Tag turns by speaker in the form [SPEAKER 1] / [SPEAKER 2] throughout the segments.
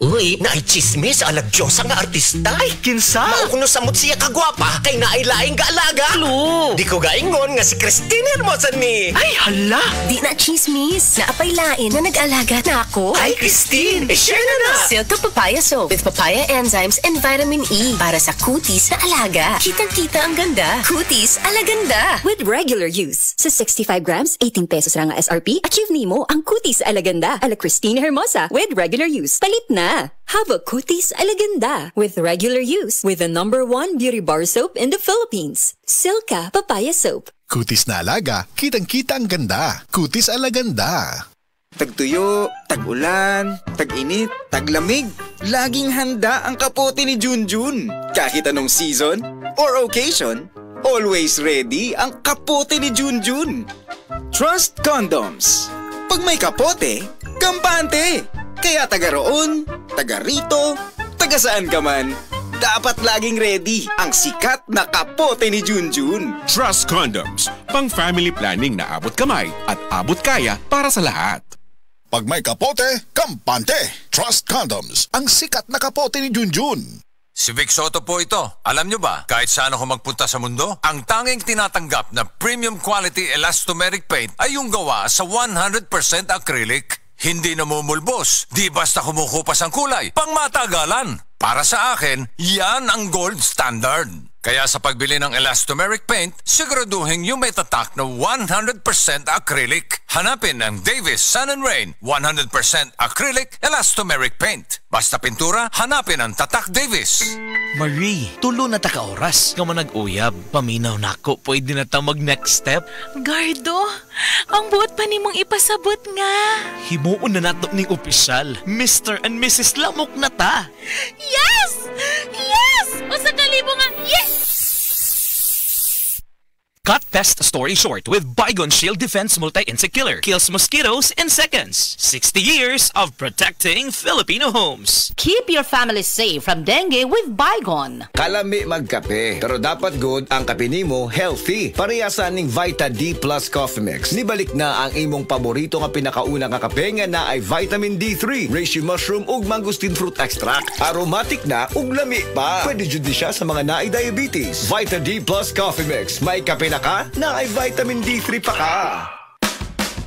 [SPEAKER 1] Uy, naay-chismis alag Diyos nga artista.
[SPEAKER 2] Ay, kinsa?
[SPEAKER 1] Maukuno samot siya kagwapa kay naailaing gaalaga.
[SPEAKER 2] Lo!
[SPEAKER 1] Di ko gaingon nga si Christine Hermosa ni.
[SPEAKER 2] Ay, hala!
[SPEAKER 3] Di na chismis. Naapaylain na nag-alaga na ako.
[SPEAKER 1] Ay, Christine! I-share na!
[SPEAKER 3] Silka Papaya Soap with papaya enzymes and vitamin E para sa kutis na alaga. Kitang-kita ang ganda. Kutis alaganda.
[SPEAKER 4] With regular use. Sa 65 grams, 18 pesos lang ang SRP. Achieve nimo ang kutis alaganda ala Christine Hermosa with regular use. Palit na! Have a kutis alaganda with regular use with the #1 beauty bar soap in the Philippines. Silka Papaya Soap.
[SPEAKER 5] Kutis na alaga, kitang-kita ang ganda. Kutis alaganda.
[SPEAKER 6] Tagtuyo, tag-ulan, tag-init, taglamig. Laging handa ang kapote ni Junjun. Kahit anong season or occasion, always ready ang kapote ni Junjun. Trust Condoms. Pag may kapote, kampante. Kaya taga roon, taga rito, taga saan ka man, dapat laging ready ang sikat na kapote ni Junjun.
[SPEAKER 7] Trust Condoms, pang family planning na abot kamay at abot kaya para sa lahat.
[SPEAKER 5] Pag may kapote, kampante. Trust Condoms, ang sikat na kapote ni Junjun.
[SPEAKER 8] Si Vic Soto po ito. Alam nyo ba, kahit saan ako magpunta sa mundo, ang tanging tinatanggap na premium quality elastomeric paint ay yung gawa sa 100% acrylic. Hindi namumulbos, di basta kumukupas ang kulay, pangmatagalan. Para sa akin, yan ang gold standard. Kaya sa pagbili ng elastomeric paint, siguraduhin yung may tatak na 100% acrylic. Hanapin ang Davis Sun and Rain 100% acrylic elastomeric paint. Basta pintura, hanapin ang tatak Davis.
[SPEAKER 2] Marie, tulo na ta ka oras nga manag-uyab. Paminaw na ako, pwede na ta mag-next step.
[SPEAKER 9] Gardo, ang buot pa nimong ipasabot nga.
[SPEAKER 2] Himuon na nato ning opisyal. Mr. and Mrs. Lamok na ta.
[SPEAKER 9] Yes! Yes! O sa kalibo nga, yes!
[SPEAKER 2] Cut Pest Story Short with Bygone Shield Defense Multi-Insect Killer. Kills mosquitoes in seconds. 60 years of protecting Filipino homes.
[SPEAKER 10] Keep your family safe from dengue with Bygone.
[SPEAKER 11] Kalami magkape, pero dapat good ang kape nimo healthy. Parehasan ning Vita D Plus Coffee Mix. Nibalik na ang imong paborito nga pinakauna nga kape nga na ay vitamin D3, reishi mushroom ug mangosteen fruit extract. Aromatic na ug lami pa. Pwede jud siya sa mga naay diabetes. Vita D Plus Coffee Mix. May kape na ay vitamin D3 pa ka.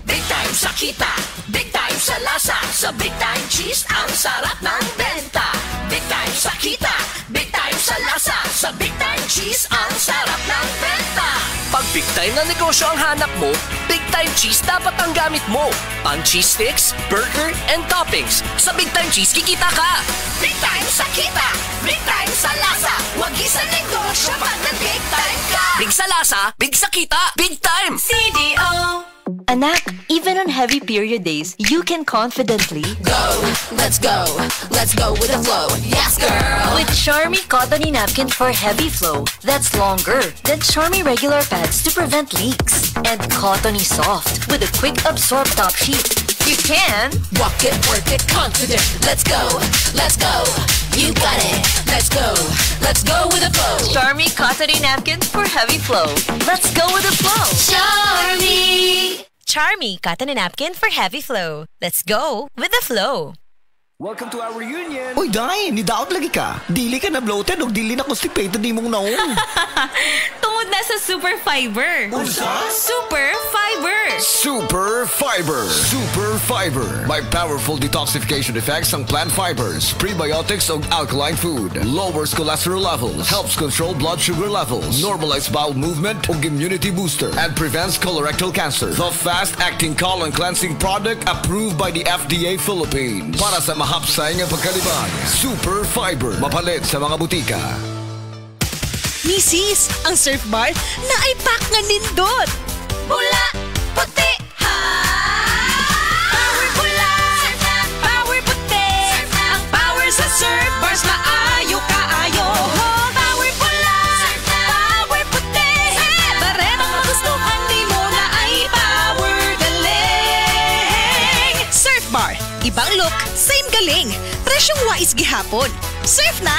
[SPEAKER 12] Big time sa kita, big time sa lasa, sa Big Time Cheese ang sarap ng benta. Big time sa kita, big time sa lasa, sa Big Time Cheese ang sarap ng benta.
[SPEAKER 13] Pag big time na negosyo ang hanap mo, Big Time Cheese dapat ang gamit mo. Ang cheese sticks, burger, and toppings. Sa Big Time Cheese, kikita ka.
[SPEAKER 12] Big time sa kita, big time sa lasa, wag isa negosyo pag nag-big time ka.
[SPEAKER 13] Big sa lasa, big sa kita, big time.
[SPEAKER 10] CDO. Anak, even on heavy period days, you can confidently
[SPEAKER 12] go. Let's go with the flow. Yes, girl.
[SPEAKER 10] With Charmy Cottony Napkin for heavy flow that's longer than Charmy regular pads to prevent leaks. And Cottony Soft with a quick absorb top sheet. You can
[SPEAKER 12] walk it, work it, confident. Let's go. You got it. Let's go with the flow.
[SPEAKER 10] Charmy Cottony Napkin for heavy flow. Let's go with the flow.
[SPEAKER 9] Charmy Cotton and Napkin for heavy flow. Let's go with the flow.
[SPEAKER 11] Welcome to our reunion. Uy, Day, nidaot lagi ka. Dili ka na bloated o dili na constipated di mong naong.
[SPEAKER 9] Tungod na sa Super Fiber.
[SPEAKER 11] Unsa?
[SPEAKER 9] Super Fiber.
[SPEAKER 11] Super Fiber. Super Fiber. May powerful detoxification effects ang plant fibers, prebiotics o alkaline food. Lowers cholesterol levels. Helps control blood sugar levels. Normalize bowel movement o immunity booster. And prevents colorectal cancer. The fast-acting colon cleansing product approved by the FDA Philippines. Para sa mahapsay ng pagkalibang. Super Fiber. Mapalit sa mga butika.
[SPEAKER 9] Misis, ang surf bar na ay pack nga nindot.
[SPEAKER 12] Pula, puti, ha! Power pula, power puti. Ang power sa surf bars maayo kaayo. Power pula, power puti. Baremang magustuhan di mo na ay power galing.
[SPEAKER 9] Surf bar, ibang look, same galing. Presyong wais gihapon. Surf na!